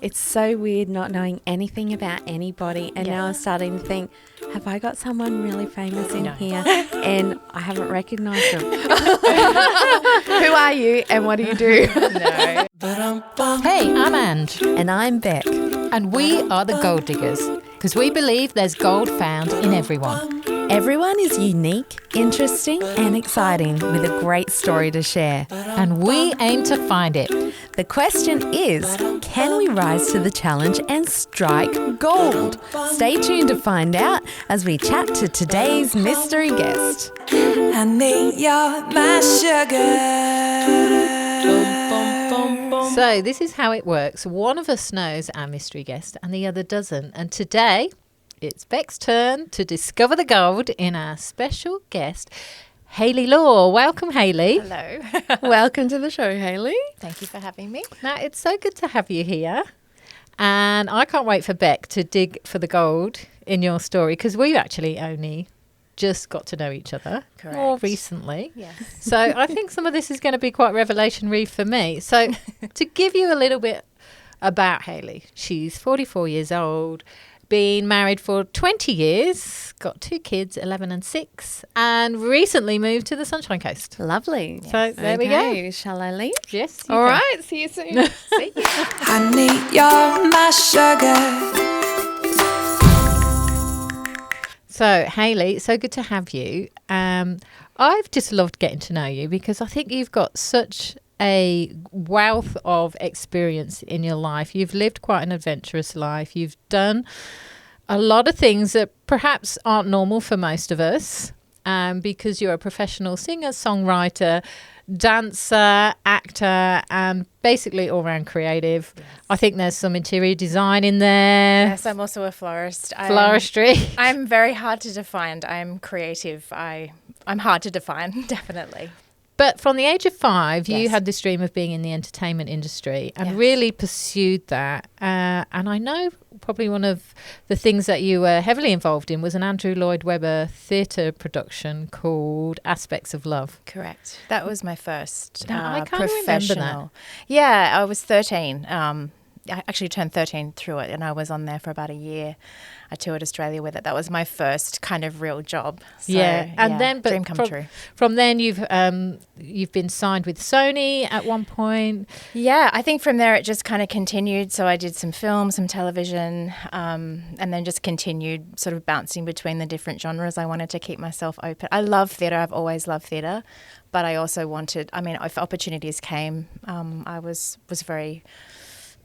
It's so weird not knowing anything about anybody. And now I'm starting to think, have I got someone really famous in here? And I haven't recognised them. Who are you and what do you do? No. Hey, I'm Ange. And I'm Beck. And we are the Gold Diggers, because we believe there's gold found in everyone. Everyone is unique, interesting and exciting with a great story to share. And we aim to find it. The question is, can we rise to the challenge and strike gold? Stay tuned to find out as we chat to today's mystery guest. Honey, you're my sugar. So this is how it works. One of us knows our mystery guest and the other doesn't. And today it's Beck's turn to discover the gold in our special guest, Hayley Law. Welcome, Hayley. Hello. Welcome to the show, Hayley. Thank you for having me. Now, it's so good to have you here. And I can't wait for Beck to dig for the gold in your story, because we actually only just got to know each other more recently. Yes. So I think some of this is going to be quite revelatory for me. So to give you a little bit about Hayley, she's 44 years old, been married for 20 years, got 2 kids, 11 and 6, and recently moved to the Sunshine Coast. Lovely. Yes. So there we go. Shall I leave? Yes. All right. See you soon. See you. Honey, you're my sugar. So, Hayley, so good to have you. I've just loved getting to know you because I think you've got such a wealth of experience in your life. You've lived quite an adventurous life. You've done a lot of things that perhaps aren't normal for most of us, because you're a professional singer, songwriter, dancer, actor, and basically all-round creative. Yes. I think there's some interior design in there. Yes, I'm also a florist. Floristry. I'm very hard to define. I'm creative. I'm hard to define, definitely. But from the age of 5, you Yes. had this dream of being in the entertainment industry and really pursued that. And I know probably one of the things that you were heavily involved in was an Andrew Lloyd Webber theatre production called Aspects of Love. Correct. That was my first Now, I can't remember that. professional. Yeah, I was 13. I actually turned 13 through it, and I was on there for about a year. I toured Australia with it. That was my first kind of real job. So, and then but dream come true. From then you've been signed with Sony at one point. Yeah, I think from there it just kind of continued. So I did some film, some television, and then just continued sort of bouncing between the different genres. I wanted to keep myself open. I love theatre. I've always loved theatre, but I also wanted, if opportunities came, I was very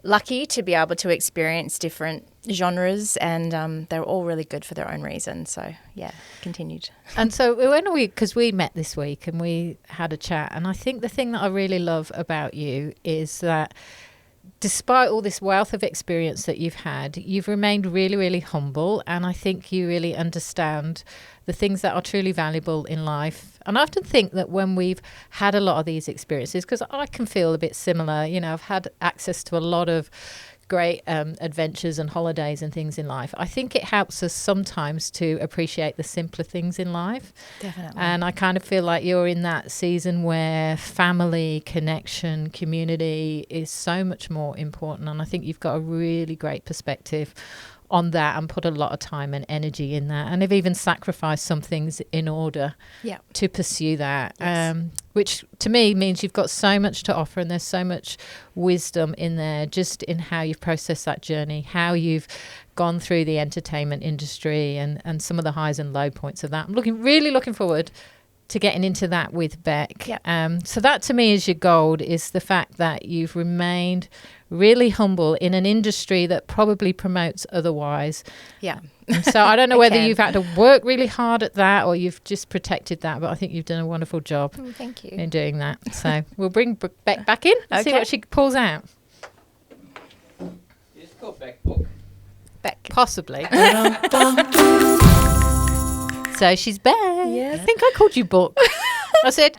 lucky to be able to experience different genres, and they're all really good for their own reason. So yeah, continued. And so because we met this week and we had a chat, and I think the thing that I really love about you is that despite all this wealth of experience that you've had, you've remained really, really humble, and I think you really understand the things that are truly valuable in life. And I often think that when we've had a lot of these experiences, because I can feel a bit similar, I've had access to a lot of great adventures and holidays and things in life. I think it helps us sometimes to appreciate the simpler things in life. Definitely. And I kind of feel like you're in that season where family, connection, community is so much more important. And I think you've got a really great perspective on that and put a lot of time and energy in that, and have even sacrificed some things in order to pursue that, which to me means you've got so much to offer, and there's so much wisdom in there just in how you've processed that journey, how you've gone through the entertainment industry and some of the highs and low points of that. I'm really looking forward to getting into that with Beck. So that to me is your gold, is the fact that you've remained really humble in an industry that probably promotes otherwise. Yeah. So I don't know whether you've had to work really hard at that or you've just protected that, but I think you've done a wonderful job thank you. in doing that. So we'll bring Beck back in and see what she pulls out. It's called Beck Book. Beck. Possibly. So she's back. Yes. I think I called you Book. I said,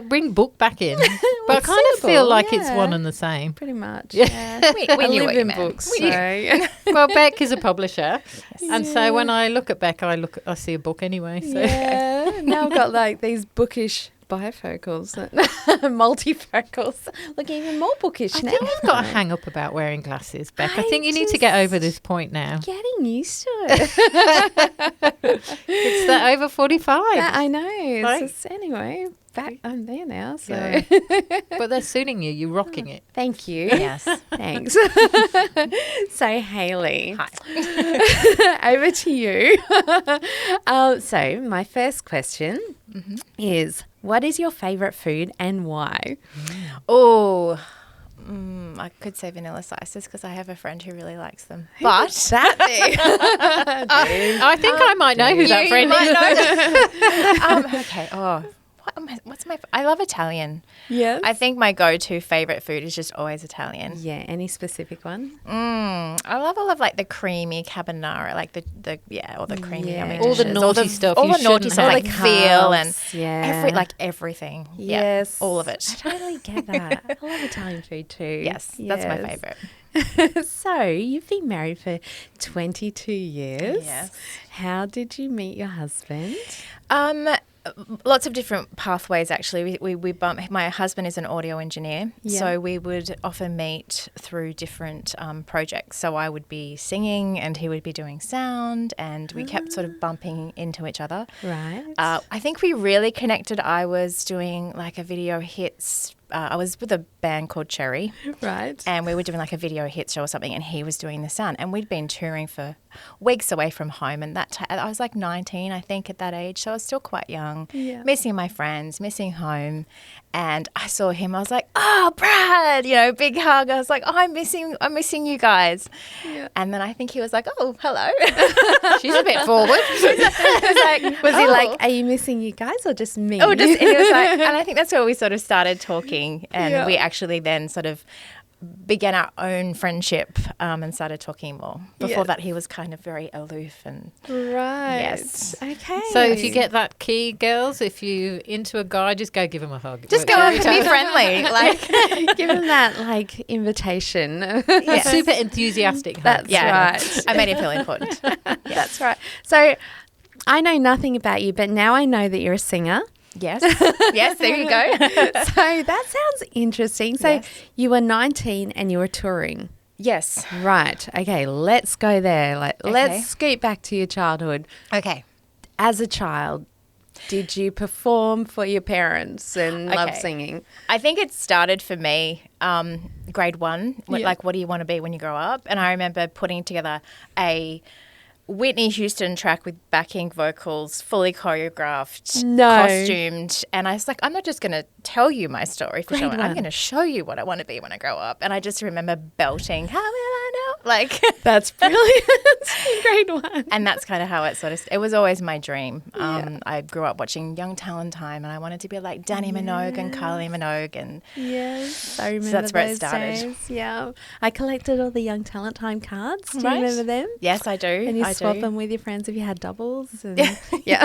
bring Book back in. But I kind of feel like it's one and the same. Pretty much. Yeah. We I knew live what you in meant. books. So. Well, Beck is a publisher. And so when I look at Beck, I see a book anyway. So. Yeah. Now I've got like these bookish bifocals, multifocals. Look, even more bookish now. I think you've got a hang up about wearing glasses, Beck. I think you need to get over this point now. Getting used to it. It's the over 45. Yeah, I know. It's Right. just, anyway, I'm there now. So Yeah. But they're suiting you. You're rocking it. thank you. Yes. Thanks. So, Hayley, Hi. over to you. So, my first question is, what is your favourite food and why? Oh, I could say vanilla slices because I have a friend who really likes them. But That I think I might know who that friend is. okay. Oh, I love Italian. Yes. I think my go-to favorite food is just always Italian. Yeah, any specific one? I love all of like the creamy carbonara, like the creamy Yeah. yummy All the dishes. naughty stuff all you the naughty shouldn't stuff, have. like veal and yeah. everything. Yes. Yeah, all of it. I totally get that. I love Italian food too. Yes, that's my favorite. So, you've been married for 22 years. Yes. How did you meet your husband? Lots of different pathways, actually. We bump. My husband is an audio engineer, Yeah. so we would often meet through different projects. So I would be singing and he would be doing sound, and we kept sort of bumping into each other. Right. I think we really connected. I was doing like a video hits. I was with a band called Cherry, right. and we were doing like a video hit show or something, and he was doing the sound, and we'd been touring for weeks away from home, and I was like 19, I think, at that age, so I was still quite young, missing my friends, missing home, and I saw him. I was like, "Oh, Brad!" Big hug. I was like, "Oh, I'm missing you guys." Yeah. And then I think he was like, "Oh, hello." She's a bit forward. Was he like, are you missing you guys or just me? Oh, and he was like, and I think that's where we sort of started talking, and Yeah. we actually then sort of began our own friendship and started talking more. Before Yeah. that, he was kind of very aloof and Right. Yes. Okay. So if you get that key, girls, if you into a guy, just go give him a hug. just go up and be friendly. Like, give him that invitation. A super enthusiastic hug. That's right. I made him feel important. That's right. So I know nothing about you, but now I know that you're a singer. Yes. Yes, there you go. So that sounds interesting. So Yes. you were 19 and you were touring. Yes. Right. Okay, let's go there. Okay. Let's scoot back to your childhood. Okay. As a child, did you perform for your parents and love Okay. singing? I think it started for me grade 1, Yeah. like what do you want to be when you grow up? And I remember putting together a Whitney Houston track with backing vocals, fully choreographed, No. costumed. And I was like, I'm not just going to tell you my story for Grade sure. I'm 1. going to show you what I want to be when I grow up. And I just remember belting, "How will I know?" Like, That's brilliant. Grade 1. and that's kind of how it was always my dream. Yeah. I grew up watching Young Talent Time, and I wanted to be like Danny Minogue and Kylie Minogue. And Yes, I remember that's where it those started. days. Yeah, I collected all the Young Talent Time cards. Do Right. you remember them? yes, I do. And you I swap do. them with your friends if you had doubles. And yeah.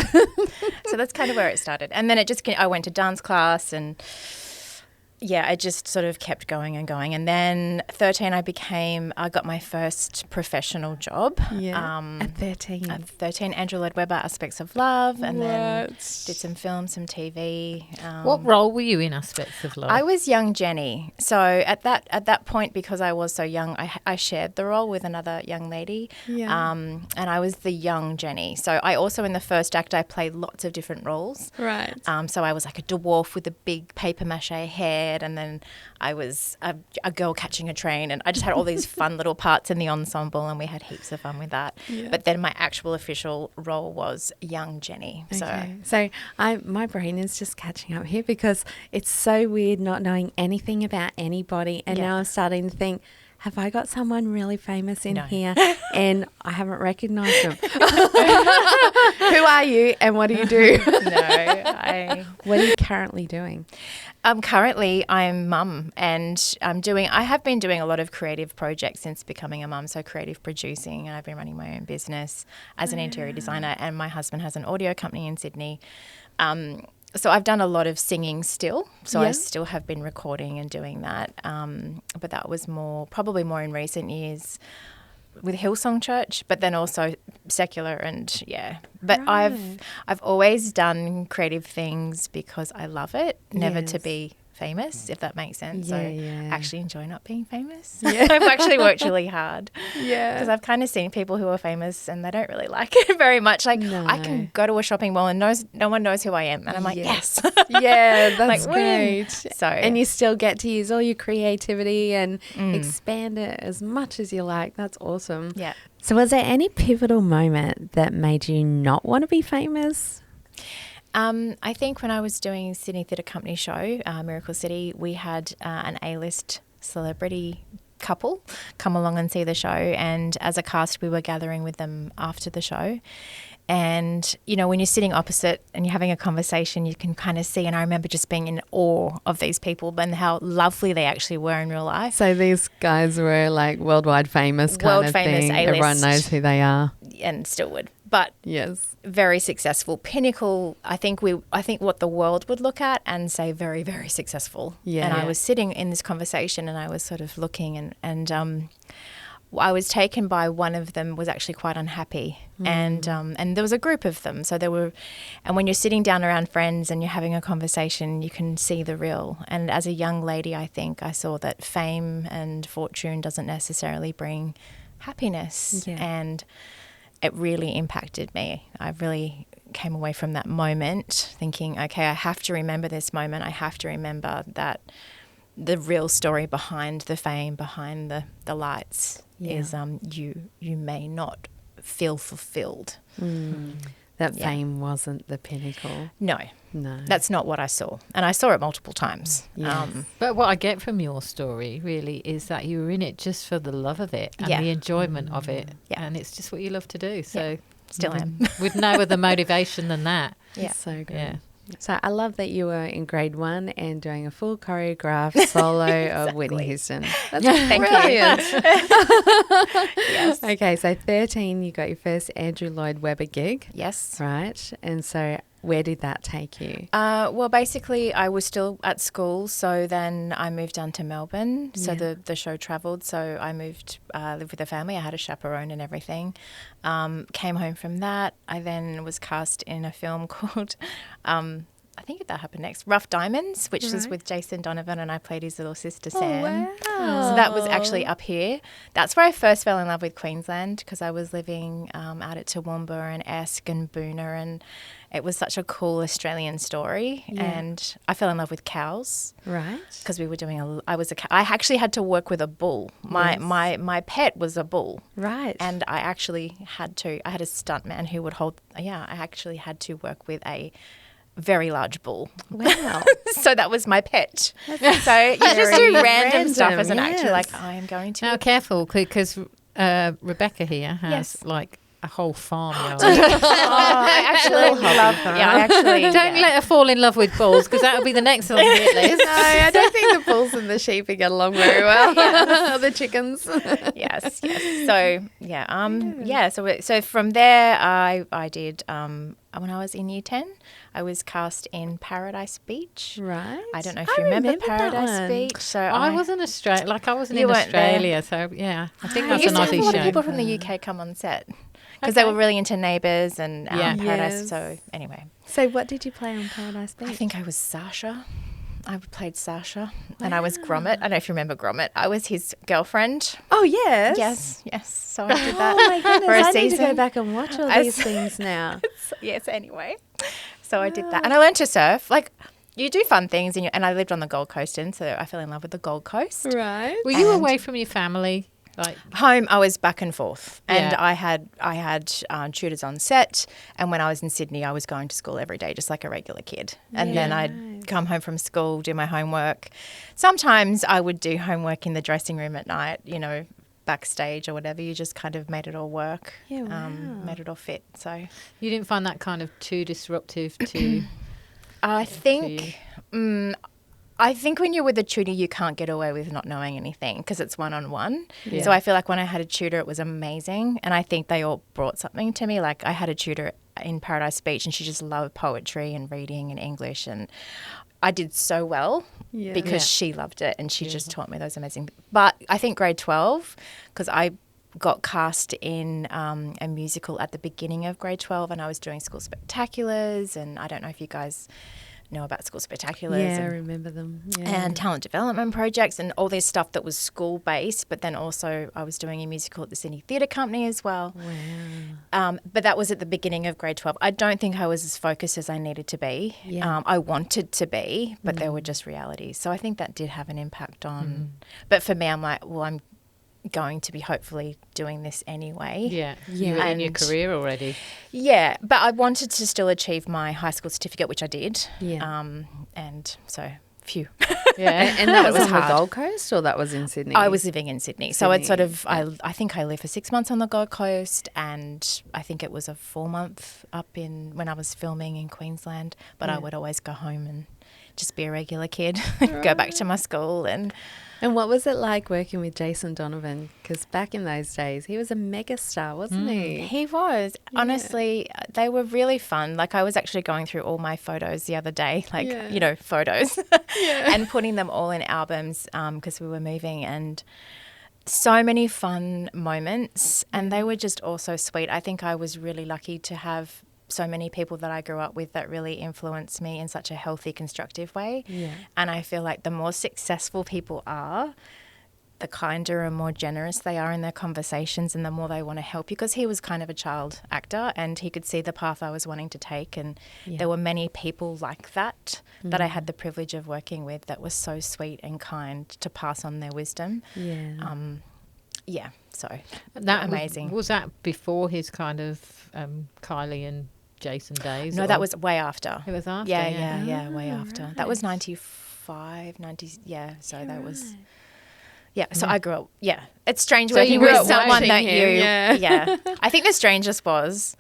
So that's kind of where it started. And then I went to dance class, and yeah, I just sort of kept going and going. And then 13, I got my first professional job. At 13. At 13, Andrew Lloyd Webber, Aspects of Love, and then What? did some film, some TV. What role were you in Aspects of Love? I was young Jenny. So at that point, because I was so young, I shared the role with another young lady. Yeah. And I was the young Jenny. So I also, in the first act, I played lots of different roles. Right. So I was like a dwarf with a big paper mache head, and then I was a girl catching a train, and I just had all these fun little parts in the ensemble, and we had heaps of fun with that. Yeah. But then my actual official role was young Jenny. So my brain is just catching up here because it's so weird not knowing anything about anybody, and now I'm starting to think, have I got someone really famous in here and I haven't recognised them? Who are you and what do you do? What are you currently doing? Currently, I'm mum, and I have been doing a lot of creative projects since becoming a mum. So creative producing, and I've been running my own business as an interior designer, and my husband has an audio company in Sydney. So I've done a lot of singing still. So I still have been recording and doing that. But that was probably more in recent years. with Hillsong Church, but then also secular and But Right. I've always done creative things because I love it, never to Yes. be famous, if that makes sense. Yeah, so yeah. actually enjoy not being famous. I've actually worked really hard Yeah. because I've kind of seen people who are famous and they don't really like it very much. Like I No. can go to a shopping mall and no one knows who I am, and I'm like, yes. Yeah, that's Like, win. great. So And you still get to use all your creativity and expand it as much as you like. That's awesome. yeah. So was there any pivotal moment that made you not want to be famous? I think when I was doing Sydney Theatre Company show, Miracle City, we had an A-list celebrity couple come along and see the show. And as a cast, we were gathering with them after the show. And, you know, when you're sitting opposite and you're having a conversation, you can kind of see. And I remember just being in awe of these people and how lovely they actually were in real life. So these guys were like worldwide famous kind World of famous, thing. A-list. Everyone knows who they are. And still would. But Yes. very successful, pinnacle. I think what the world would look at and say very, very successful. Yeah. And I was sitting in this conversation and I was sort of looking and I was taken by one of them was actually quite unhappy, and there was a group of them. So there were, and when you're sitting down around friends and you're having a conversation, you can see the real. And as a young lady, I think I saw that fame and fortune doesn't necessarily bring happiness, Yeah. and it really impacted me. I really came away from that moment thinking, okay, I have to remember this moment. I have to remember that the real story behind the fame, behind the lights is you may not feel fulfilled. That Yeah. fame wasn't the pinnacle. No, No. that's not what I saw. And I saw it multiple times. Yes. But what I get from your story really is that you were in it just for the love of it and Yeah. the enjoyment of it. Yeah. And it's just what you love to do. So Still am. with no other motivation than that. Yeah. So good. Yeah. So I love that you were in grade 1 and doing a full choreographed solo of Whitney Houston. That's Thank brilliant. Yes. Okay, so 13, you got your first Andrew Lloyd Webber gig, Yes. right? And so where did that take you? Well, basically, I was still at school, so then I moved down to Melbourne. So Yeah. the show travelled, so I moved, lived with a family. I had a chaperone and everything. Came home from that. I then was cast in a film called, I think that happened next, Rough Diamonds, which was Right. with Jason Donovan, and I played his little sister Sam. wow. So that was actually up here. That's where I first fell in love with Queensland, because I was living out at Toowoomba and Esk and Boona, and it was such a cool Australian story. Yeah. And I fell in love with cows Right. because we were doing I actually had to work with a bull. My pet was a bull. Right. And I actually had a stuntman who would I actually had to work with a very large bull. wow. So that was my pet. So you just do random stuff as an actor, yes. like I am going to. Now, careful, because Rebecca here has Yes. like a whole farmyard. I actually love. Yeah, I actually Don't let her fall in love with bulls, because that'll be the next on the hit list. No, I don't think the bulls and the sheep get along very well. The chickens. yes. So yeah, So from there, I did. When I was in Year 10, I was cast in Paradise Beach. Right. I don't know if you remember that Paradise one. Beach. So I wasn't Australia, I wasn't You in weren't there. Australia, so yeah, I think I that's used an to have a Aussie lot of show. people from the UK come on set because they Okay. were really into Neighbours and Yeah. Paradise. Yes. So anyway, So what did you play on Paradise Beach? I think I was Sasha. I played Sasha, and I was Gromit. I don't know if you remember Gromit. I was his girlfriend. Oh, yes. Yes. So I did that Oh, my goodness. for a I season. need to go back and watch all I these s- things now. Yes. Anyway, so I did that, and I learned to surf. Like you do fun things, and I lived on the Gold Coast, and so I fell in love with the Gold Coast. Right. Were you And- away from your family? Like, Home, I was back and forth, and Yeah. I had tutors on set. And when I was in Sydney, I was going to school every day, just like a regular kid. And then I'd come home from school, do my homework. Sometimes I would do homework in the dressing room at night, backstage or whatever. You just kind of made it all work, Yeah, wow. made it all fit. So you didn't find that kind of too disruptive to... I think. I think when you're with a tutor, you can't get away with not knowing anything because it's one-on-one. Yeah. So I feel like when I had a tutor, it was amazing. And I think they all brought something to me. Like I had a tutor in Paradise Beach and she just loved poetry and reading and English. And I did so well because Yeah. she loved it and she just taught me those amazing. But I think grade 12, because I got cast in a musical at the beginning of grade 12, and I was doing school spectaculars, and I don't know if you guys know about school spectaculars. Yeah, I and, remember them. Yeah. and talent development projects and all this stuff that was school-based, but then also I was doing a musical at the Sydney Theatre Company as well. Wow. But that was at the beginning of grade 12. I don't think I was as focused as I needed to be. Yeah. I wanted to be, but there were just realities. So I think that did have an impact on... But for me, I'm like, well, I'm going to be hopefully doing this anyway. Yeah. You were in your career already. Yeah, but I wanted to still achieve my high school certificate, which I did. Yeah. And so, phew. Yeah. And that It was was on the hard. Gold Coast, or that was in Sydney? I was living in Sydney. So it's sort of, Yeah. I think I lived for 6 months on the Gold Coast, and I think it was a 4-month up in, when I was filming in Queensland, but I would always go home and just be a regular kid, go back to my school. And what was it like working with Jason Donovan? Because back in those days, he was a mega star, wasn't he? He was. Honestly, they were really fun. Like, I was actually going through all my photos the other day, like, you know, photos, and putting them all in albums because we were moving, and so many fun moments, and they were just all so sweet. I think I was really lucky to have so many people that I grew up with that really influenced me in such a healthy, constructive way. Yeah. And I feel like the more successful people are, the kinder and more generous they are in their conversations, and the more they want to help you, because he was kind of a child actor and he could see the path I was wanting to take, and there were many people like that that I had the privilege of working with that were so sweet and kind to pass on their wisdom. Yeah. So That amazing. Was that before his kind of Kylie and Jason days? No, or- that was way after. It was after? Yeah, way after. That was 95, 90, so that was... Yeah, so I grew up, It's strange So working you grew with up someone watching that him, yeah. I think the strangest was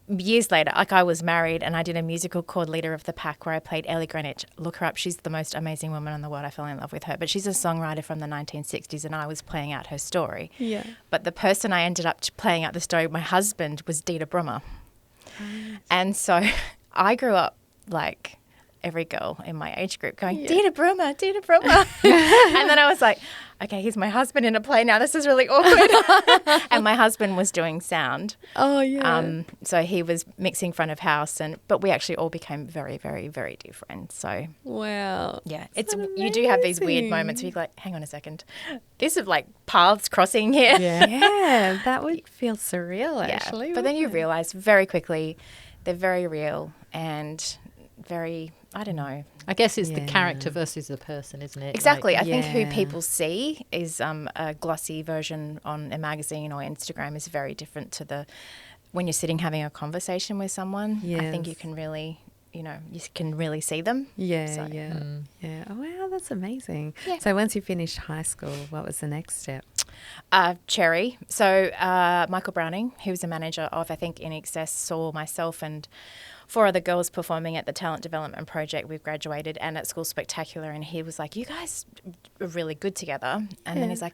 years later, like I was married and I did a musical called Leader of the Pack where I played Ellie Greenwich. Look her up. She's the most amazing woman in the world. I fell in love with her. But she's a songwriter from the 1960s and I was playing out her story. Yeah. But the person I ended up playing out the story, my husband, was Dita Brummer. And so I grew up like every girl in my age group going, Dita Brummer. And then I was like, okay, here's my husband in a play now. This is really awkward. And my husband was doing sound. Oh, yeah. So he was mixing front of house, but we actually all became very, very, very dear friends. So Wow. yeah, you do have these weird moments where you're like, hang on a second, this is like paths crossing here. Yeah, that would feel surreal, actually. But then you wouldn't it? realise very quickly they're very real and very, I don't know. I guess it's the Yeah. character versus the person, isn't it? Exactly. Like, I think who Yeah. people see is a glossy version on a magazine or Instagram is very different to when you're sitting having a conversation with someone. I think Yes. you can really, you can really see them. Yeah, So- yeah. Oh, wow, that's amazing. Yeah. So once you finished high school, what was the next step? Cherry. So Michael Browning, who was a manager of, I think, In Excess, saw myself and 4 other girls performing at the Talent Development Project. We've graduated and at School Spectacular, and he was like, you guys are really good together. And then he's like,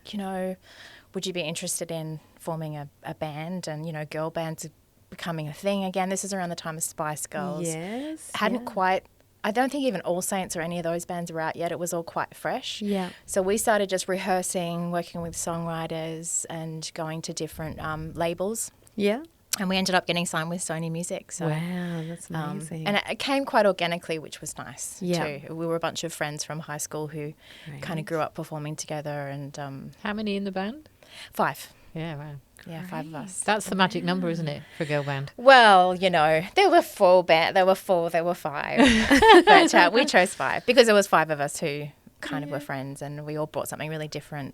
would you be interested in forming a band? And, girl bands are becoming a thing again. This is around the time of Spice Girls. Yes. Hadn't quite... I don't think even All Saints or any of those bands were out yet. It was all quite fresh. Yeah. So we started just rehearsing, working with songwriters and going to different labels. Yeah. And we ended up getting signed with Sony Music. So, Wow, that's amazing. and it came quite organically, which was nice Yeah. too. We were a bunch of friends from high school who kind of grew up performing together, and How many in the band? 5. Yeah, wow. Yeah, 5 of us. That's the magic number, isn't it, for a girl band? Well, there were 4 there were 4, there were 5. But we chose 5 because there was 5 of us who kind of were friends, and we all brought something really different.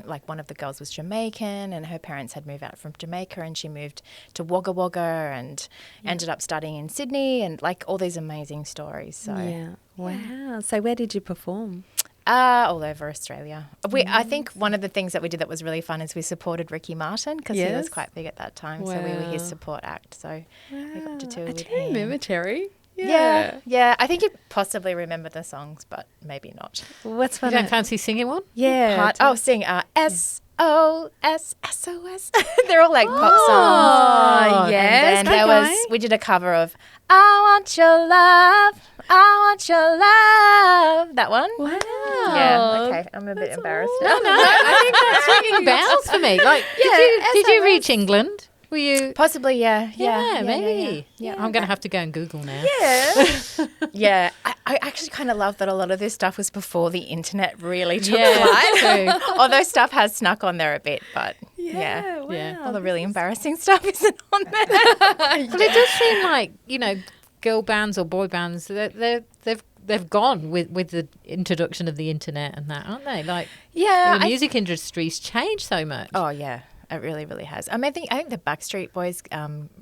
Like one of the girls was Jamaican, and her parents had moved out from Jamaica, and she moved to Wagga Wagga and ended up studying in Sydney, and like all these amazing stories. So yeah. Wow. So where did you perform? all over Australia. I think one of the things that we did that was really fun is we supported Ricky Martin because he was Yes. quite big at that time. So we were his Wow. support act. So we got to tour I with do him. remember Terry. Yeah. I think you possibly remember the songs, but maybe not. What's You one? don't fancy singing one? Yeah. Sing SOS, SOS. They're all like pop songs. Oh, yes. And then we did a cover of I Want Your Love, I Want Your Love. That one. Wow. Yeah. Okay. I'm a bit embarrassed now. No, I think that's ringing bells for me. Like, did you reach England? Were you? Possibly, yeah. Yeah, maybe. Yeah. I'm going to have to go and Google now. Yeah. Yeah. I actually kind of love that a lot of this stuff was before the internet really took flight. True. Although stuff has snuck on there a bit, but Yeah. Yeah. all the really embarrassing stuff isn't on there. But it does seem like, you know, girl bands or boy bands, they've gone with the introduction of the internet and that, aren't they? Like, Yeah. the music industry's changed so much. Oh, yeah. It really, really has. I mean, I think the Backstreet Boys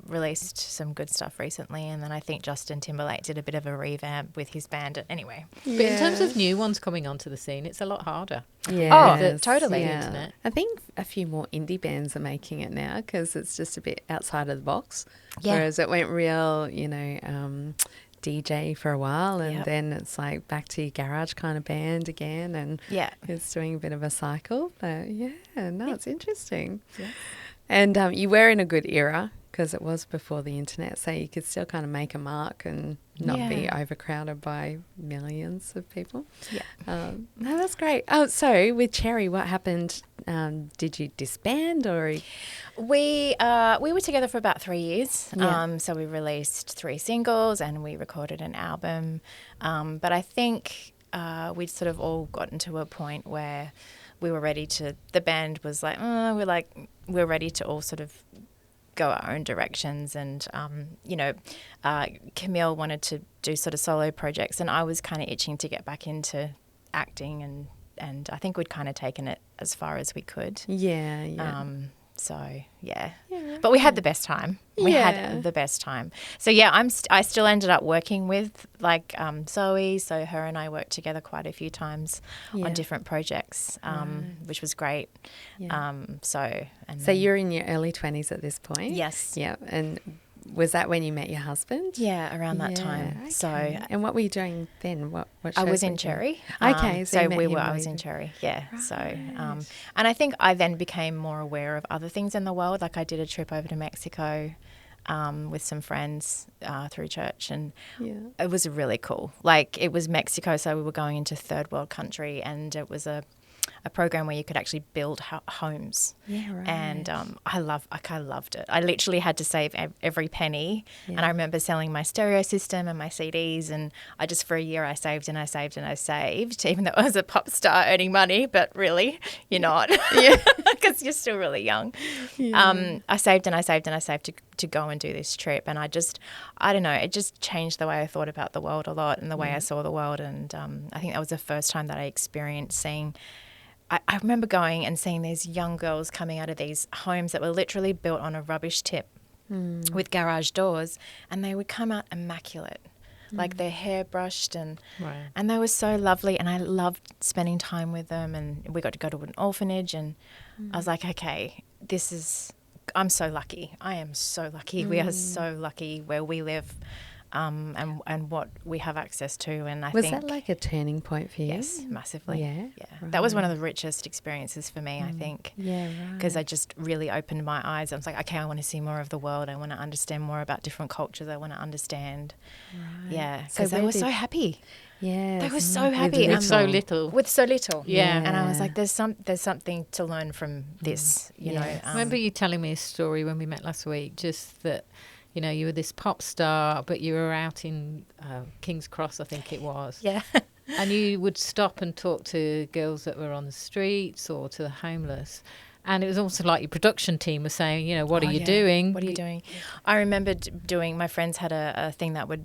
released some good stuff recently, and then I think Justin Timberlake did a bit of a revamp with his band. Anyway. But in terms of new ones coming onto the scene, it's a lot harder. Yeah. totally. Yeah. Internet. I think a few more indie bands are making it now because it's just a bit outside of the box. Yeah. Whereas it went real, DJ for a while, and Yep. then it's like back to your garage kind of band again, and Yeah. it's doing a bit of a cycle. But it's interesting. Yeah. And you were in a good era because it was before the internet, so you could still kind of make a mark and not be overcrowded by millions of people. Yeah. No, that's great. Oh, so with Cherry, what happened? Did you disband or? We were together for about 3 years. Yeah. So we released 3 singles and we recorded an album. But I think we'd sort of all gotten to a point where we were ready to. The band was like, we're ready to all sort of go our own directions, and Camille wanted to do sort of solo projects, and I was kind of itching to get back into acting, and I think we'd kind of taken it as far as we could. Yeah. But we had the best time. We Yeah. had the best time. So yeah, I still ended up working with Zoe. So her and I worked together quite a few times on different projects, which was great. Yeah. So So you're in your early 20s at this point? Yes. Yeah. And was that when you met your husband? Yeah, around that Yeah, time. okay. So and what were you doing then? What I shows was were in you Cherry. doing? Okay, so you met him I was while in you- Cherry. Yeah. So Right. and I think I then became more aware of other things in the world. Like I did a trip over to Mexico with some friends through church, and Yeah. it was really cool. Like it was Mexico, so we were going into third world country, and it was a program where you could actually build homes. Yeah, right. And I loved it. I literally had to save every penny. Yeah. And I remember selling my stereo system and my CDs. And for a year, I saved and I saved and I saved, even though I was a pop star earning money. But really, you're not. Yeah. Because you're still really young. Yeah. I saved and I saved and I saved to go and do this trip. And I don't know, it just changed the way I thought about the world a lot and the way I saw the world. And I think that was the first time that I experienced seeing. I remember going and seeing these young girls coming out of these homes that were literally built on a rubbish tip with garage doors, and they would come out immaculate, like their hair brushed, and they were so lovely, and I loved spending time with them, and we got to go to an orphanage, and I was like, okay, I'm so lucky. I am so lucky. We are so lucky where we live. And what we have access to, and I was think that like a turning point for you? yes, massively. Yeah, That was one of the richest experiences for me, I think. Yeah, right. Because I just really opened my eyes. I was like, okay, I want to see more of the world. I want to understand more about different cultures. I want to understand. Right. Yeah, So because they where were so did- happy. Yeah, They were so happy. With so little. With so little. Yeah. And I was like, there's something to learn from this, you know. Yes. Remember you telling me a story when we met last week, just that, you know, you were this pop star, but you were out in King's Cross, I think it was. Yeah. And you would stop and talk to girls that were on the streets or to the homeless. And it was also like your production team was saying, you know, what are you doing? What are you doing? I remember doing, my friends had a thing that would,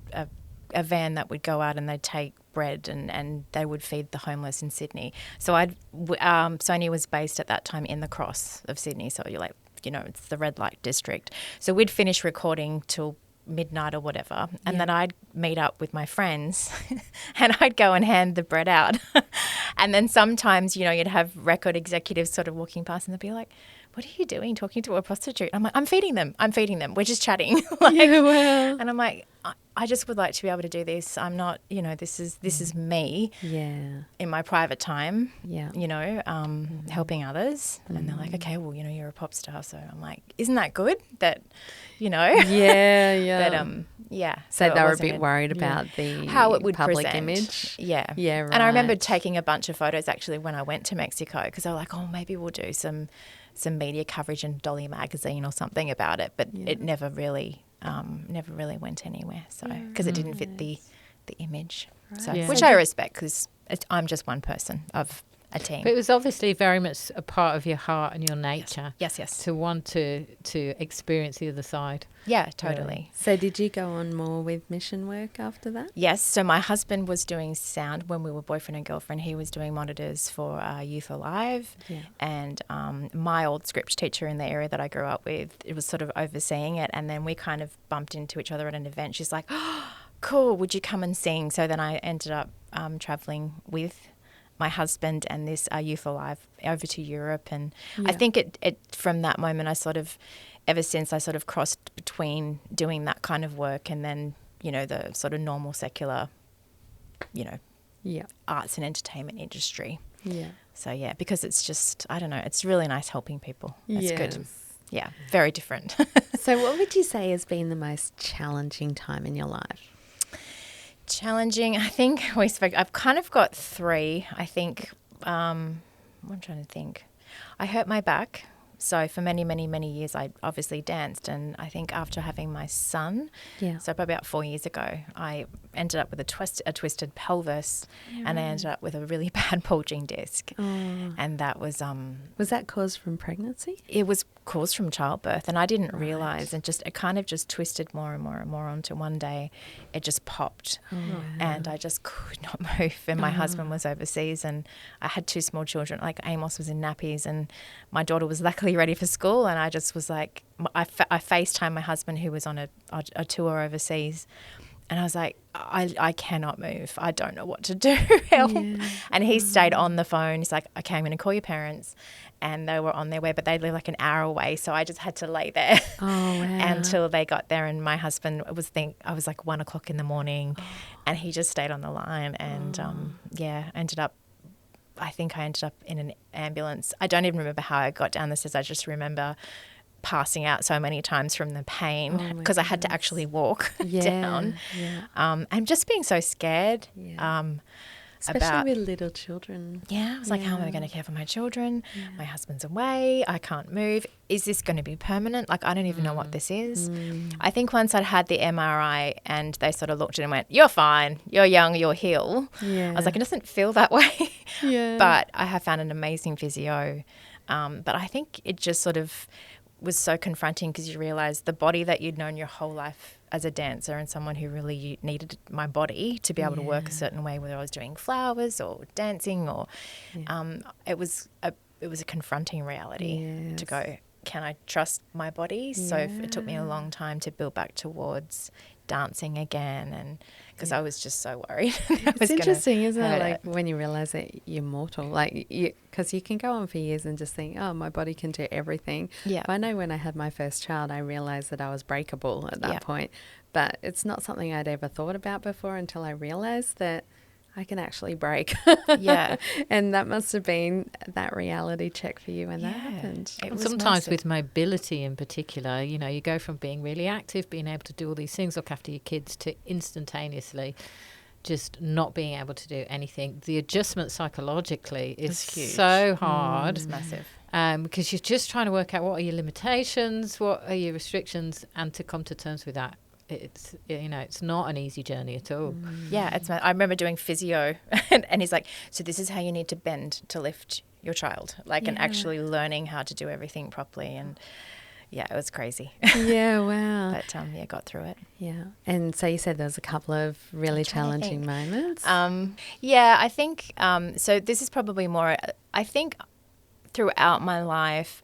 a van that would go out and they'd take bread and they would feed the homeless in Sydney. So Sony was based at that time in the Cross of Sydney. So you're like, you know, it's the red light district. So we'd finish recording till midnight or whatever, and then I'd meet up with my friends and I'd go and hand the bread out. And then sometimes, you know, you'd have record executives sort of walking past and they'd be like, what are you doing talking to a prostitute? I'm like, I'm feeding them. We're just chatting. And I'm like, I just would like to be able to do this. I'm not, this is me in my private time, helping others. And they're like, okay, well, you're a pop star. So I'm like, isn't that good that, that, So they were a bit worried about the how it would public present. image. Yeah. Yeah, right. And I remember taking a bunch of photos actually when I went to Mexico, because they were like, oh, maybe we'll do some media coverage in Dolly magazine or something about it. But it never really went anywhere. So because it didn't fit the image. Right. So which I respect, because I'm just one person of a team. But it was obviously very much a part of your heart and your nature. Yes. To want to experience the other side. Yeah, totally. So did you go on more with mission work after that? Yes. So my husband was doing sound when we were boyfriend and girlfriend. He was doing monitors for Youth Alive. Yeah. And my old script teacher in the area that I grew up with, it was sort of overseeing it. And then we kind of bumped into each other at an event. She's like, oh, cool, would you come and sing? So then I ended up traveling with my husband and this Youth Alive over to Europe. And I think it from that moment, ever since I sort of crossed between doing that kind of work and then, the sort of normal secular, arts and entertainment industry. Yeah. So, because it's just, I don't know, it's really nice helping people. That's good. Yeah, very different. So what would you say has been the most challenging time in your life? Challenging, I think I've kind of got three. I think, I'm trying to think. I hurt my back. So for many, many, many years, I obviously danced. And I think after having my son, so probably about 4 years ago, I ended up with a twisted pelvis and I ended up with a really bad bulging disc. Oh. And that was... was that caused from pregnancy? It was caused from childbirth, and I didn't realise, and it kind of just twisted more and more and more until one day it just popped. Oh. And I just could not move. And my husband was overseas and I had two small children. Like Amos was in nappies and my daughter was luckily ready for school, and I just was like, I FaceTimed my husband who was on a tour overseas, and I was like, I cannot move. I don't know what to do. Help. Yeah. And he stayed on the phone. He's like, okay, I'm going to call your parents. And they were on their way, but they live like an hour away. So I just had to lay there until they got there. And my husband I was like 1 o'clock in the morning and he just stayed on the line and I think I ended up in an ambulance. I don't even remember how I got down the stairs. I just remember passing out so many times from the pain because I had to actually walk down. Yeah. And just being so scared. Yeah. Especially with little children. Yeah. I was like, how am I going to care for my children? Yeah. My husband's away. I can't move. Is this going to be permanent? Like, I don't even know what this is. I think once I'd had the MRI and they sort of looked at it and went, you're fine. You're young. You'll heal. Yeah. I was like, it doesn't feel that way. Yeah. But I have found an amazing physio. But I think it just sort of was so confronting because you realise the body that you'd known your whole life as a dancer and someone who really needed my body to be able to work a certain way, whether I was doing flowers or dancing or it was a confronting reality to go, can I trust my body? So it took me a long time to build back towards dancing again, and because I was just so worried. It's interesting, isn't it? Like when you realise that you're mortal, like because you can go on for years and just think, oh, my body can do everything. Yeah. But I know when I had my first child, I realised that I was breakable at that point. But it's not something I'd ever thought about before until I realised that I can actually break. Yeah. And that must have been that reality check for you when that happened. Sometimes with mobility in particular, you go from being really active, being able to do all these things, look after your kids, to instantaneously just not being able to do anything. The adjustment psychologically is so hard. It's massive. Because you're just trying to work out what are your limitations, what are your restrictions, and to come to terms with that. It's it's not an easy journey at all. Yeah, I remember doing physio and he's like, so this is how you need to bend to lift your child, and actually learning how to do everything properly. And it was crazy. Yeah, wow. But got through it. Yeah. And so you said there was a couple of really challenging moments. I think so this is probably more, I think throughout my life,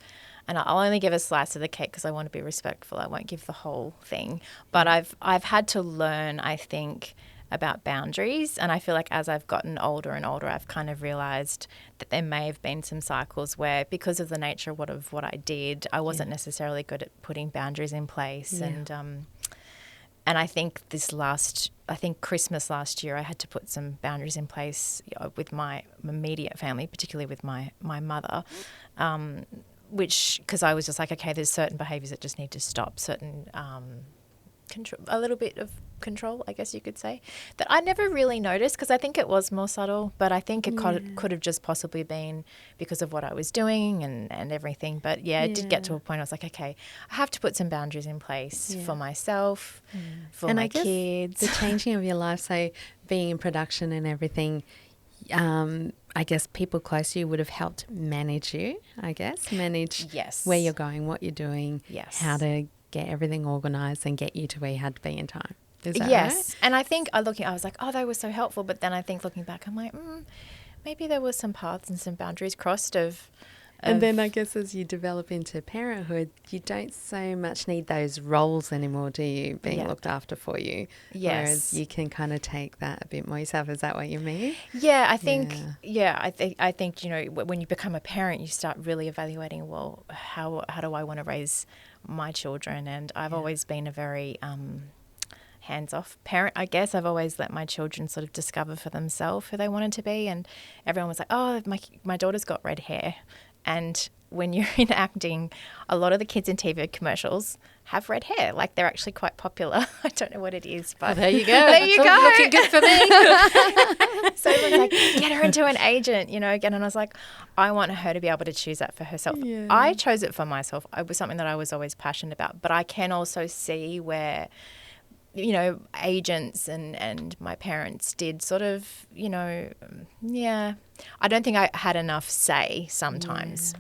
and I'll only give a slice of the cake because I want to be respectful. I won't give the whole thing. But I've had to learn, I think, about boundaries. And I feel like as I've gotten older and older, I've kind of realised that there may have been some cycles where, because of the nature of what I did, I wasn't necessarily good at putting boundaries in place. And I think Christmas last year, I had to put some boundaries in place with my immediate family, particularly with my mother, because I was just like, okay, there's certain behaviours that just need to stop, certain a little bit of control, I guess you could say, that I never really noticed because I think it was more subtle, but I think it could have just possibly been because of what I was doing and everything. But it did get to a point I was like, okay, I have to put some boundaries in place for myself, for my kids. The changing of your life, so being in production and everything, I guess people close to you would have helped manage you, manage where you're going, what you're doing, how to get everything organised and get you to where you had to be in time. Is that right? And I think I was like, oh, they were so helpful. But then I think looking back, I'm like, maybe there were some paths and some boundaries crossed And then I guess as you develop into parenthood, you don't so much need those roles anymore, do you, being looked after for you? Yes. Whereas you can kind of take that a bit more yourself. Is that what you mean? Yeah, I think, I think, you know, when you become a parent, you start really evaluating, well, how do I want to raise my children? And I've always been a very hands-off parent, I guess. I've always let my children sort of discover for themselves who they wanted to be. And everyone was like, oh, my daughter's got red hair. And when you're in acting, a lot of the kids in TV commercials have red hair. Like, they're actually quite popular. I don't know what it is, but there you go. There you go. Looking good for me. So everyone's like, get her into an agent, you know, again. And I was like, I want her to be able to choose that for herself. Yeah. I chose it for myself. It was something that I was always passionate about. But I can also see where, you know, agents and my parents did sort of, you know, I don't think I had enough say sometimes.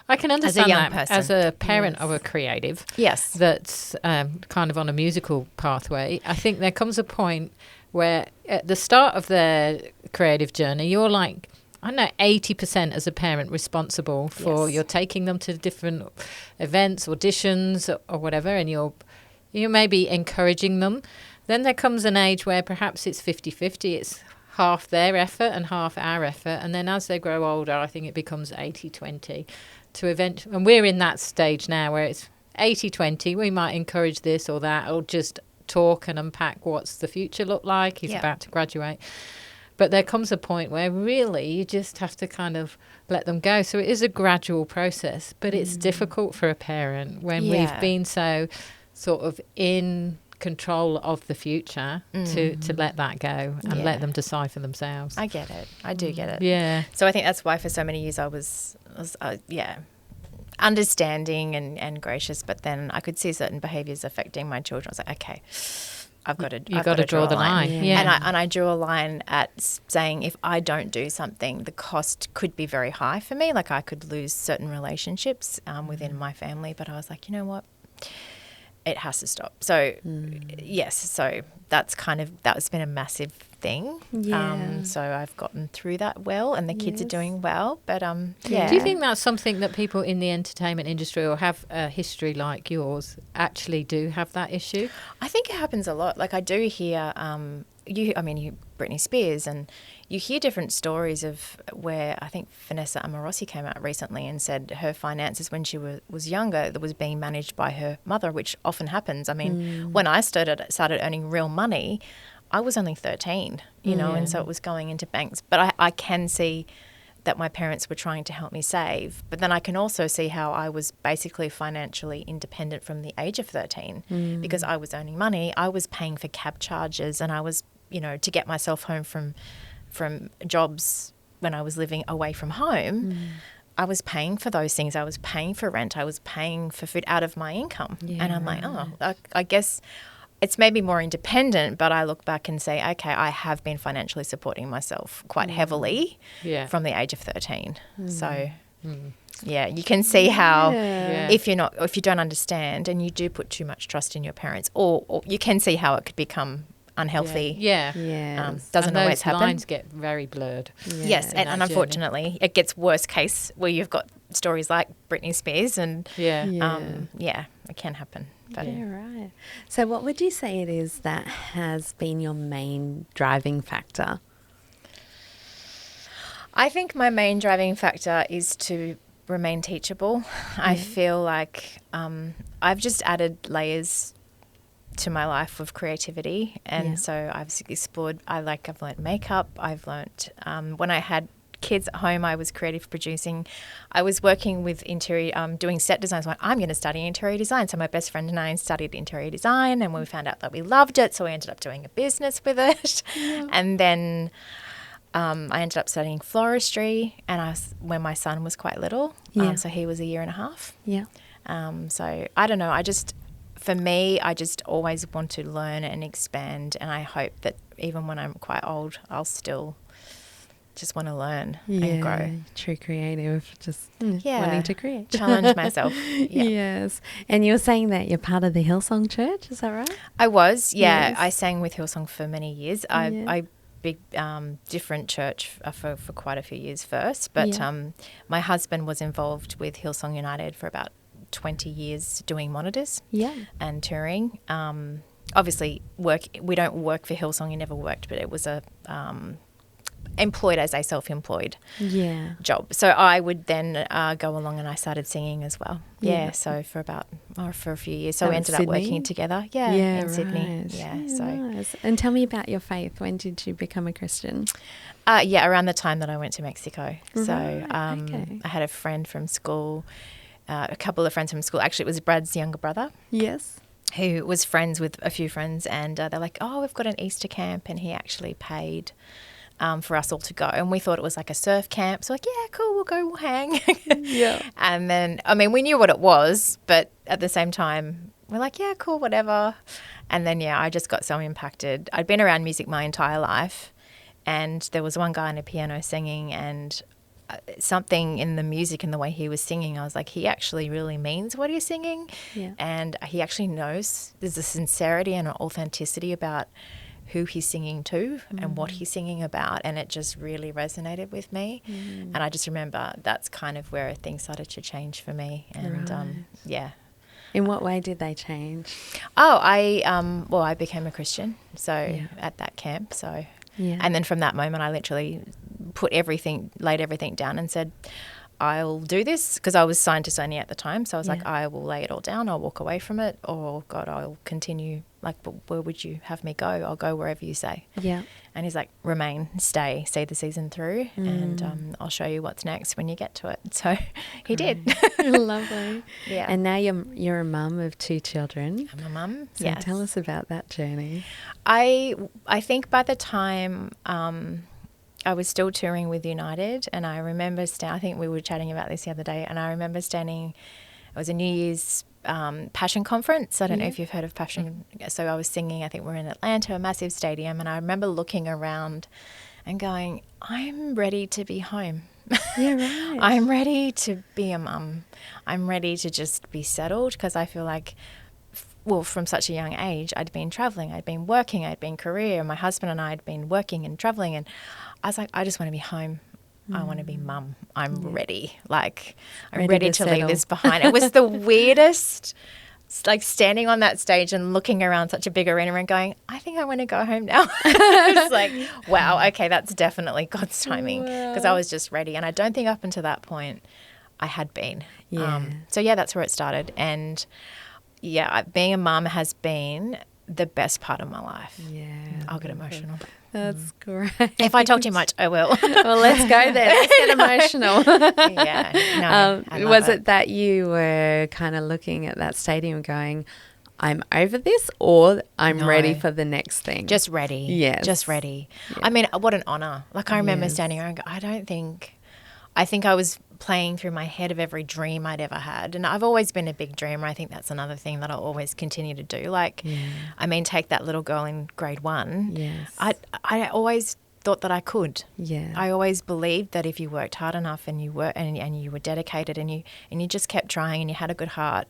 I can understand as a young that person. as a parent of a creative. Yes. That's kind of on a musical pathway. I think there comes a point where at the start of their creative journey, you're like, I don't know, 80% as a parent responsible for you're taking them to different events, auditions or whatever, and you may be encouraging them. Then there comes an age where perhaps it's 50-50. It's half their effort and half our effort. And then as they grow older, I think it becomes 80-20 to eventually. And we're in that stage now where it's 80-20. We might encourage this or that, or just talk and unpack what's the future look like. He's about to graduate. But there comes a point where really you just have to kind of let them go. So it is a gradual process, but it's difficult for a parent when we've been so sort of in control of the future to let that go and let them decide for themselves. I get it. I do get it. Yeah. So I think that's why for so many years I was understanding and gracious, but then I could see certain behaviours affecting my children. I was like, okay, I've got to draw the line. And I drew a line at saying if I don't do something, the cost could be very high for me. Like, I could lose certain relationships within my family. But I was like, you know what? It has to stop. So, yes, so that's been a massive thing. Yeah. So I've gotten through that well, and the kids are doing well. But, Do you think that's something that people in the entertainment industry or have a history like yours actually do have that issue? I think it happens a lot. Like, I do hear, you Britney Spears, and you hear different stories of where I think Vanessa Amorosi came out recently and said her finances when she was younger that was being managed by her mother, which often happens. I mean, when I started earning real money, I was only 13, you know, and so it was going into banks. But I can see that my parents were trying to help me save. But then I can also see how I was basically financially independent from the age of 13 because I was earning money. I was paying for cab charges, and I was, you know, to get myself home from jobs when I was living away from home, I was paying for those things. I was paying for rent. I was paying for food out of my income. And I'm like, I guess it's maybe more independent, but I look back and say, okay, I have been financially supporting myself quite heavily from the age of 13. So, you can see how if you don't understand and you do put too much trust in your parents, or you can see how it could become unhealthy. Doesn't always happen. Lines get very blurred. Yes, and unfortunately it gets worst case where you've got stories like Britney Spears and it it can happen. But Yeah, right. So what would you say it is that has been your main driving factor? I think my main driving factor is to remain teachable. I feel like I've just added layers to my life of creativity, and so I've explored. I've learned makeup. I've learned when I had kids at home, I was creative producing. I was working with interior, doing set designs. I'm going to study interior design. So my best friend and I studied interior design, and we found out that we loved it, so we ended up doing a business with it. And then I ended up studying floristry, and when my son was quite little, so he was 1.5 years. Yeah. So I don't know. For me, I just always want to learn and expand, and I hope that even when I'm quite old, I'll still just want to learn and grow. True creative, just wanting to create. Challenge myself. Yes. And you were saying that you're part of the Hillsong Church, is that right? I was, Yes. I sang with Hillsong for many years. I big different church for quite a few years first, but my husband was involved with Hillsong United for about 20 years doing monitors and touring. Obviously, we don't work for Hillsong, you never worked, but it was a employed as a self-employed job. So I would then go along and I started singing as well. So for a few years. So we ended up working together. In Sydney. Nice. And tell me about your faith. When did you become a Christian? Around the time that I went to Mexico. So Okay. I had a friend from school, a couple of friends from school. Actually, it was Brad's younger brother. Yes. Who was friends with a few friends, and they're like, oh, we've got an Easter camp, and he actually paid for us all to go. And we thought it was like a surf camp. So like, yeah, cool, we'll go, we'll hang. And then, we knew what it was, but at the same time, we're like, yeah, cool, whatever. And then, I just got so impacted. I'd been around music my entire life, and there was one guy on a piano singing, and something in the music and the way he was singing, I was like, he actually really means what he's singing. And he actually knows there's a sincerity and an authenticity about who he's singing to and what he's singing about, and it just really resonated with me. And I just remember that's kind of where things started to change for me. And In what way did they change? I became a Christian at that camp. So and then from that moment I literally laid everything down and said, I'll do this, because I was signed to Sony at the time. So I was like, I will lay it all down. I'll walk away from it, or God, I'll continue. Like, but where would you have me go? I'll go wherever you say. Yeah. And he's like, remain, stay, see the season through, and I'll show you what's next when you get to it. So he did. Lovely. Yeah. And now you're a mum of 2 children. I'm a mum. So tell us about that journey. I think by the time I was still touring with United, and I remember I think we were chatting about this the other day, and I remember standing, it was a New Year's Passion Conference. I don't know if you've heard of Passion. So I was singing, I think we're in Atlanta, a massive stadium, and I remember looking around and going, I'm ready to be home. Yeah, right. I'm ready to be a mum. I'm ready to just be settled, because I feel like, from such a young age, I'd been traveling, I'd been working, I'd been career. My husband and I had been working and traveling, and I was like, I just want to be home. I want to be mum. I'm ready. Like, I'm ready to leave this behind. It was the weirdest, like standing on that stage and looking around such a big arena and going, I think I want to go home now. It's like, wow, okay, that's definitely God's timing, because I was just ready. And I don't think up until that point I had been. That's where it started. And being a mum has been the best part of my life. I'll get emotional. That's great. If I talk too much, I will. Well, let's go there. Let's get emotional. Was it that you were kind of looking at that stadium going, I'm over this, or I'm ready for the next thing? Just ready. Yes. Just ready. Yeah. What an honour. Like, I remember standing around and go, I think I was playing through my head of every dream I'd ever had. And I've always been a big dreamer. I think that's another thing that I'll always continue to do. Like, take that little girl in grade 1. Yes. I always thought that I could. Yeah. I always believed that if you worked hard enough and you were and you were dedicated and you just kept trying and you had a good heart,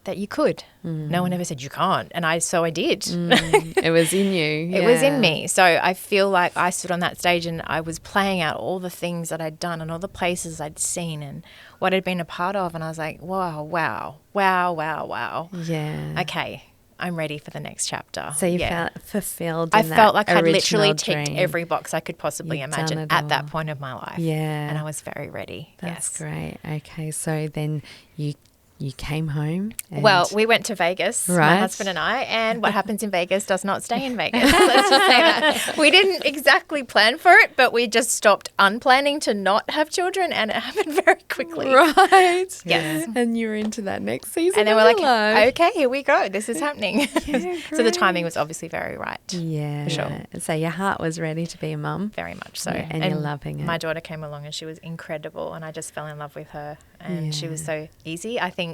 that you could. No one ever said you can't, and I did. It was in you. It was in me. So I feel like I stood on that stage and I was playing out all the things that I'd done and all the places I'd seen and what I'd been a part of, and I was like, wow. Yeah. Okay, I'm ready for the next chapter. So you felt fulfilled. I felt like I'd literally dream. ticked every box I could possibly imagine at that point of my life. Yeah. And I was very ready. That's great. Okay, so then you came home. Well, we went to Vegas, my husband and I, and what happens in Vegas does not stay in Vegas. Let's just say that. We didn't exactly plan for it, but we just stopped unplanning to not have children, and it happened very quickly. Right. Yes. And you were into that next season. And then we're like, okay, here we go. This is happening. Yeah, so the timing was obviously very right. Yeah. For sure. So your heart was ready to be a mum. Very much so. Yeah, and you're loving it. My daughter came along and she was incredible, and I just fell in love with her, and she was so easy. I think,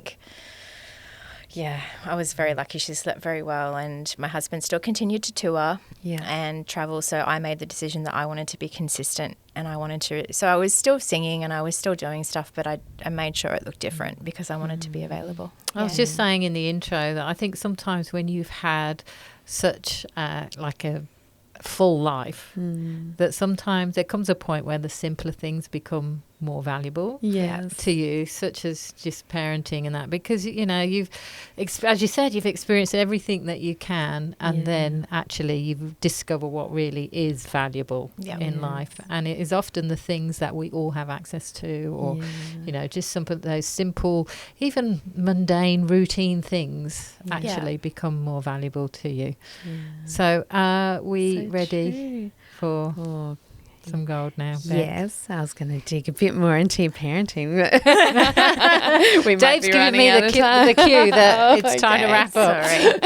I was very lucky. She slept very well, and my husband still continued to tour and travel. So I made the decision that I wanted to be consistent, and I wanted to. So I was still singing and I was still doing stuff, but I made sure it looked different because I wanted to be available. I was just saying in the intro that I think sometimes when you've had such like a full life, that sometimes there comes a point where the simpler things become more valuable to you, such as just parenting and that, because you've as you said, you've experienced everything that you can, and then actually you've discovered what really is valuable in life, and it is often the things that we all have access to, or just some of those simple, even mundane routine things actually become more valuable to you. So we ready for some gold now? Yes, I was going to dig a bit more into your parenting. We Dave's giving me the cue that it's time to wrap up. Sorry.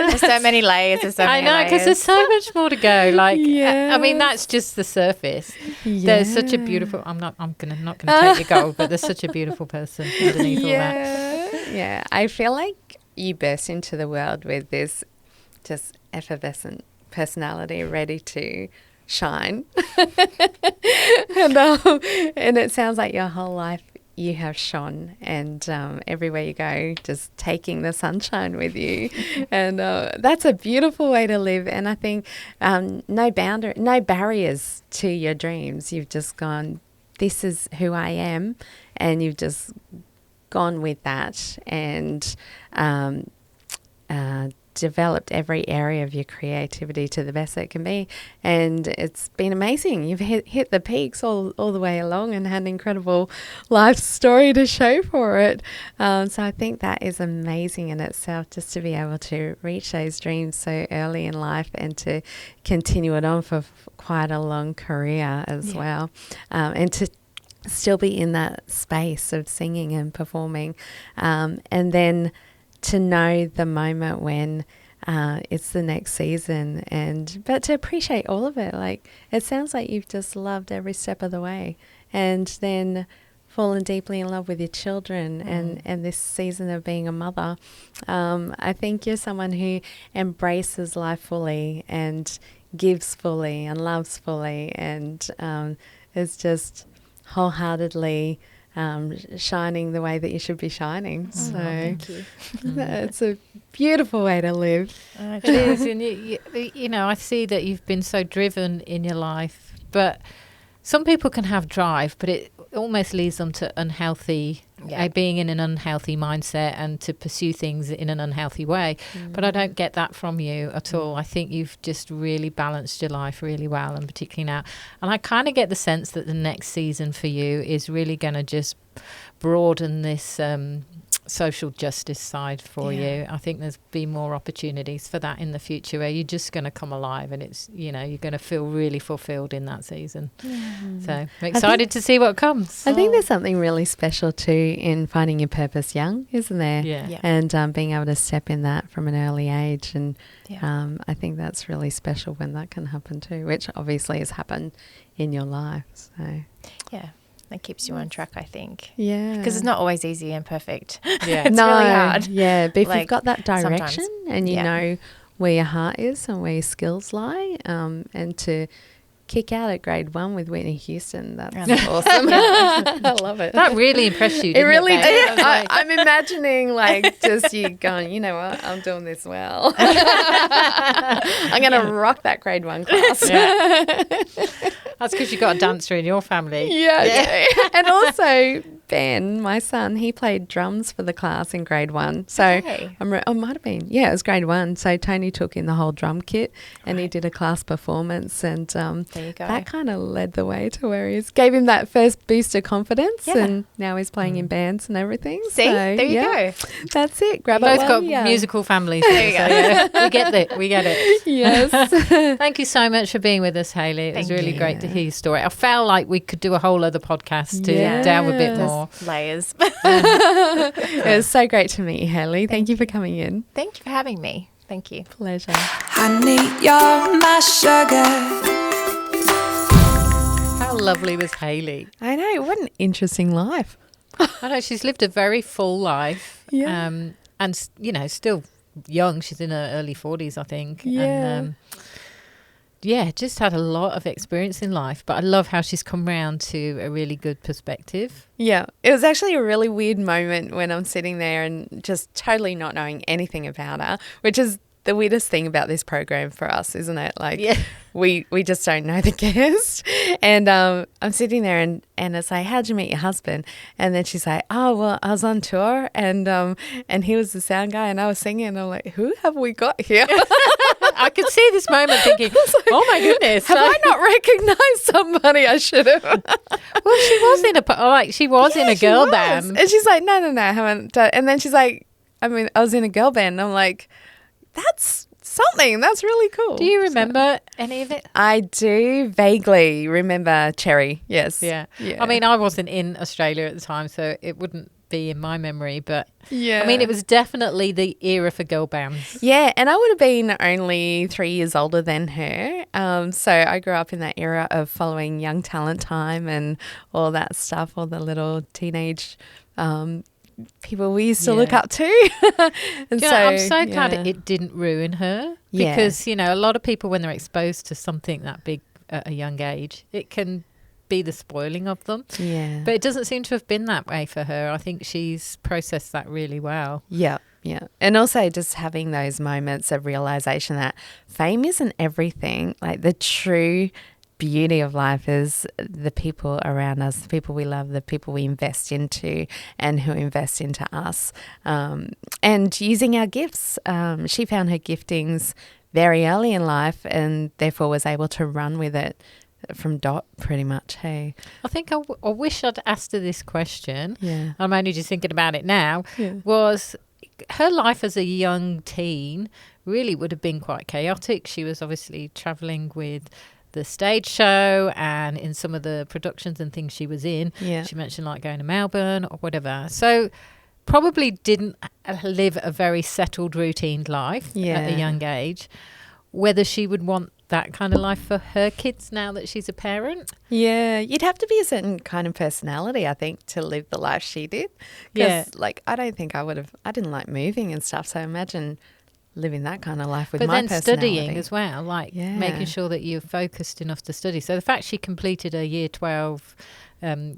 There's so many layers. I know, because there's so much more to go. Like, I mean, that's just the surface. There's such a beautiful. I'm not going to take your gold, but there's such a beautiful person underneath all that. Yeah, I feel like you burst into the world with this just effervescent personality, ready to shine. And it sounds like your whole life you have shone, and everywhere you go, just taking the sunshine with you. And that's a beautiful way to live. And I think no barriers to your dreams. You've just gone, this is who I am, and you've just gone with that, and developed every area of your creativity to the best it can be, and it's been amazing. You've hit the peaks all the way along and had an incredible life story to show for it. So I think that is amazing in itself, just to be able to reach those dreams so early in life and to continue it on for quite a long career as well, and to still be in that space of singing and performing, and then to know the moment when it's the next season, but to appreciate all of it. Like, it sounds like you've just loved every step of the way, and then fallen deeply in love with your children and this season of being a mother. I think you're someone who embraces life fully and gives fully and loves fully, and is just wholeheartedly shining the way that you should be shining. So thank you. It's a beautiful way to live. It is, and you know, I see that you've been so driven in your life, but some people can have drive, but it almost leads them to unhealthy, being in an unhealthy mindset and to pursue things in an unhealthy way. But I don't get that from you at all. I think you've just really balanced your life really well, and particularly now. And I kind of get the sense that the next season for you is really going to just broaden this social justice side for you. I think there's be more opportunities for that in the future, where you're just going to come alive, and it's, you know, you're going to feel really fulfilled in that season. So I'm excited to see what comes. I think there's something really special too in finding your purpose young, isn't there? And being able to step in that from an early age, and I think that's really special when that can happen too, which obviously has happened in your life. So that keeps you on track, I think. Because it's not always easy and perfect. It's really hard. But if you've got that direction sometimes, and you know where your heart is and where your skills lie, and to kick out at grade 1 with Whitney Houston. That's awesome. I love it. That really impressed you, didn't It really babe? did. I'm imagining like just you going, you know what, I'm doing this well. I'm going to rock that grade 1 class. Yeah. That's because you got a dancer in your family. Yeah. And also Ben, my son, he played drums for the class in grade 1. So Okay. it might have been. Yeah, it was grade 1. So Tony took in the whole drum kit and he did a class performance, and There you go. that kind of led the way to where gave him that first boost of confidence, Yeah. and now he's playing in bands and everything. See, So, there you yeah, go. That's it. Grab Both it. got Yeah. musical families. There you so, go. yeah, we get it. Yes. Thank you so much for being with us, Hayley. It was Thank really you. great to hear your story. I felt like we could do a whole other podcast to Yeah. delve a bit There's more. Layers. It was so great to meet you, Hayley. Thank you for coming in. Thank you for having me. Thank you. Pleasure. Honey, you're my sugar. How lovely was Hayley? I know. What an interesting life. I know she's lived a very full life. Yeah. And, you know, still young. She's in her early 40s, I think. Yeah. And, just had a lot of experience in life. But I love how she's come round to a really good perspective. Yeah, it was actually a really weird moment when I'm sitting there and just totally not knowing anything about her, which is the weirdest thing about this program for us, isn't it? Like, Yeah. we just don't know the guest. And I'm sitting there and it's like, how'd you meet your husband? And then she's like, oh, well, I was on tour and he was the sound guy and I was singing. And I'm like, who have we got here? I could see this moment thinking, oh my goodness. Have I not recognised somebody I should have? Well, she was in a She girl was. band. And she's like, no, I haven't done. And then she's like, I was in a girl band. And I'm like, that's something. That's really cool. Do you remember any of it? I do vaguely remember Cherry. Yes. Yeah. Yeah. I mean, I wasn't in Australia at the time, so it wouldn't be in my memory. But yeah. I mean, it was definitely the era for girl bands. Yeah, and I would have been only 3 years older than her. So I grew up in that era of following Young Talent Time and all that stuff, all the little teenage people we used to look Yeah. up to. And Do you know, I'm so yeah. glad it didn't ruin her Yeah. because, you know, a lot of people, when they're exposed to something that big at a young age, it can be the spoiling of them. Yeah. But it doesn't seem to have been that way for her. I think she's processed that really well. Yeah. Yeah. And also just having those moments of realization that fame isn't everything. Like the true beauty of life is the people around us, the people we love, the people we invest into and who invest into us, and using our gifts. She found her giftings very early in life and therefore was able to run with it from dot pretty much. Hey. I think I wish I'd asked her this question. Yeah. I'm only just thinking about it now. Yeah. Was her life as a young teen really would have been quite chaotic. She was obviously travelling with the stage show and in some of the productions and things she was in. Yeah. She mentioned like going to Melbourne or whatever. So probably didn't live a very settled, routine life at Yeah. a young age. Whether she would want that kind of life for her kids now that she's a parent. Yeah, you'd have to be a certain kind of personality, I think, to live the life she did. Yeah. Because, like, I don't think I didn't like moving and stuff. So imagine living that kind of life with But my then personality. studying as well, like Yeah. making sure that you're focused enough to study. So the fact she completed a year 12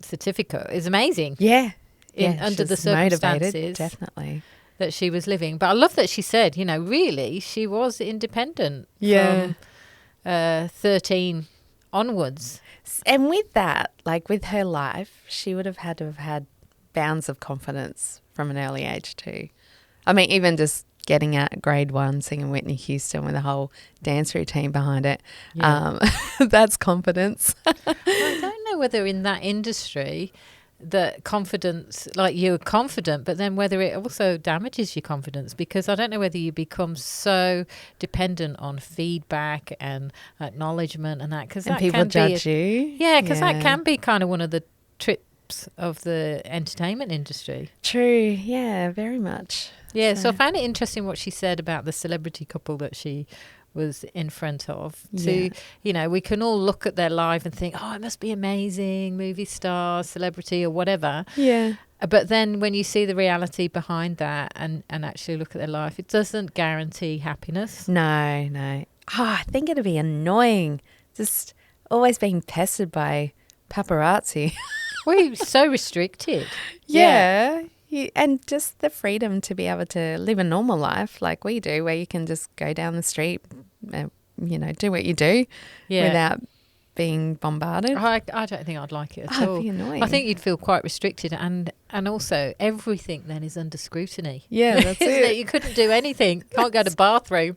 certificate is amazing. Yeah. Under the she's motivated, circumstances definitely. that she was living. But I love that she said, you know, really, she was independent Yeah. from 13 onwards. And with that, like with her life, she would have had to have had bounds of confidence from an early age too. I mean, even just getting out at grade 1, singing Whitney Houston with a whole dance routine behind it, Yeah. that's confidence. I don't know whether in that industry that confidence, like you're confident, but then whether it also damages your confidence, because I don't know whether you become so dependent on feedback and acknowledgement and that, because And that people can judge be you. yeah, because that can be kind of one of the trips of the entertainment industry. True. Yeah, very much. Yeah, so I found it interesting what she said about the celebrity couple that she was in front of. Yeah. You know, we can all look at their life and think, oh, it must be amazing, movie star, celebrity or whatever. Yeah. But then when you see the reality behind that and actually look at their life, it doesn't guarantee happiness. No. Oh, I think it'd be annoying. Just always being pestered by paparazzi. We're so restricted. Yeah. And just the freedom to be able to live a normal life like we do, where you can just go down the street, do what you do without being bombarded. I don't think I'd like it at all. It'd be annoying. I think you'd feel quite restricted, and also everything then is under scrutiny. Yeah, that's it. You couldn't do anything. Can't go to the bathroom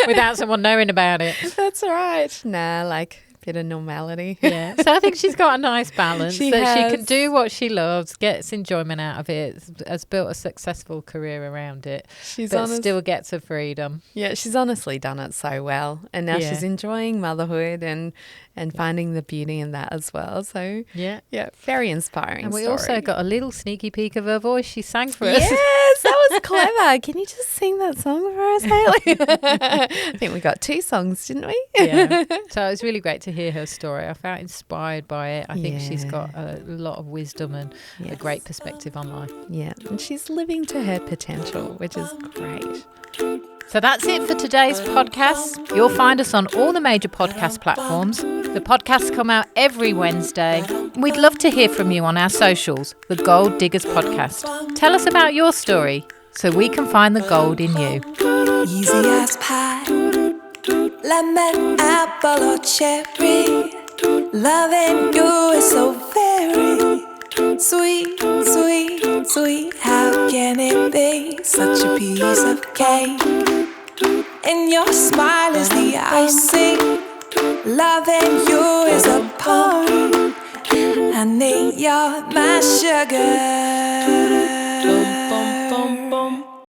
without someone knowing about it. That's right. Nah, like a bit of normality. Yeah. So I think she's got a nice balance. She can do what she loves, gets enjoyment out of it, has built a successful career around it, but still gets her freedom. Yeah, she's honestly done it so well. And now she's enjoying motherhood and finding the beauty in that as well. So, yeah, very inspiring And we story. also got a little sneaky peek of her voice. She sang for us. Yes, that was clever. Can you just sing that song for us, Hayley? I think we got 2 songs, didn't we? Yeah. So it was really great to hear her story. I felt inspired by it. I think she's got a lot of wisdom and a great perspective on life. Yeah, and she's living to her potential, which is great. So that's it for today's podcast. You'll find us on all the major podcast platforms. The podcasts come out every Wednesday. We'd love to hear from you on our socials, the Gold Diggers Podcast. Tell us about your story so we can find the gold in you. Easy as pie, lemon, apple or cherry. Loving you is so very sweet, sweet, sweet. How can it be such a piece of cake? And your smile is the icing. Loving you is a poem. Honey, you're my sugar.